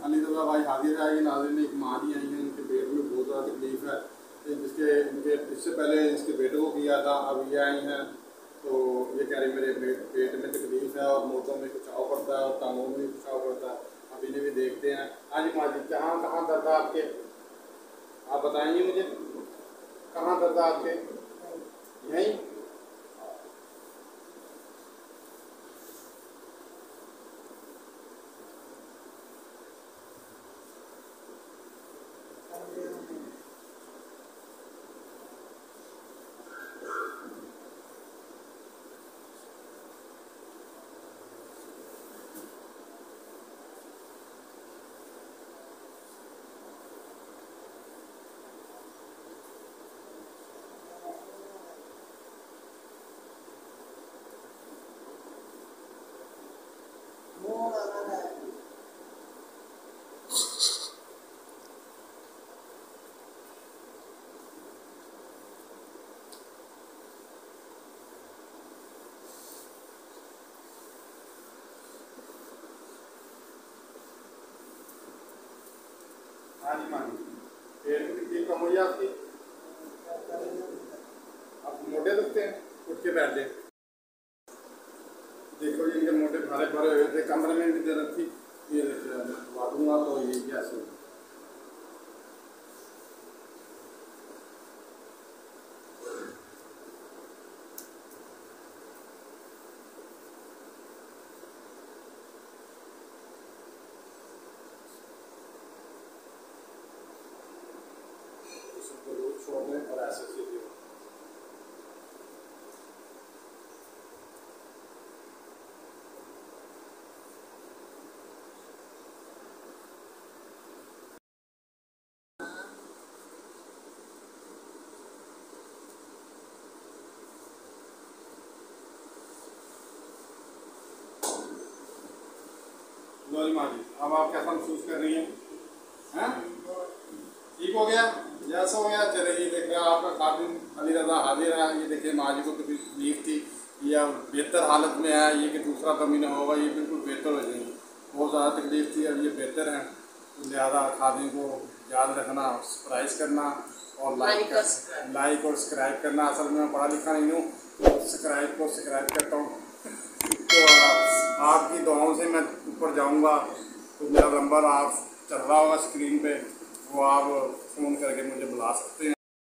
अली रज़ा भाई हाजिर है। नाज़रीन एक माँ जी आई हैं, इनके पेट में बहुत ज़्यादा तकलीफ़ है। जिसके इनके इससे पहले इसके बेटे को किया था, अब ये आई हैं तो ये कह रही मेरे पेट में तकलीफ़ है और मोटों में खिंचाव पड़ता है और टांगों में भी खिंचाव पड़ता है। अब इन्हें भी देखते हैं। हाँ जी माँ जी, कहाँ कहाँ दर्द है आपके, आप बताएंगे मुझे कहाँ दर्द है आपके? यहीं? हाँ जी माँ जी, पेट में तकलीफ कम हुई है आपकी? आप मोटे दुखते हैं? उठ के बैठ जाए। देखो जी, इनके मोटे भरे भरे हुए थे, कमरे में भी दर्द थी। ये दबा दूंगा तो ये कैसे होगा? इसको रोज छोड़ दें और ऐसे सीधे हो। लो जी माँ जी, अब आप कैसा महसूस कर रही हैं? हैं? ठीक हो गया? जैसा हो गया चले जी। देखिए आपका खादिम अली रज़ा हाजिर है। ये देखिए माँ जी को कितनी तकलीफ थी, ये अब बेहतर हालत में है। ये कि दूसरा कमी ना होगा, ये बिल्कुल बेहतर हो जाएंगी। बहुत ज़्यादा तकलीफ थी, अब ये बेहतर हैं। तो लिहाजा खादिम को याद रखना, सब्सक्राइब करना और लाइक और सब्सक्राइब करना। असल में मैं पढ़ा लिखा नहीं हूँ तो सब्सक्राइब करता हूँ। तो आपकी दुआओं से मैं ऊपर जाऊंगा। तो मेरा नंबर आप चल रहा होगा स्क्रीन पे, वो आप फ़ोन करके मुझे बुला सकते हैं।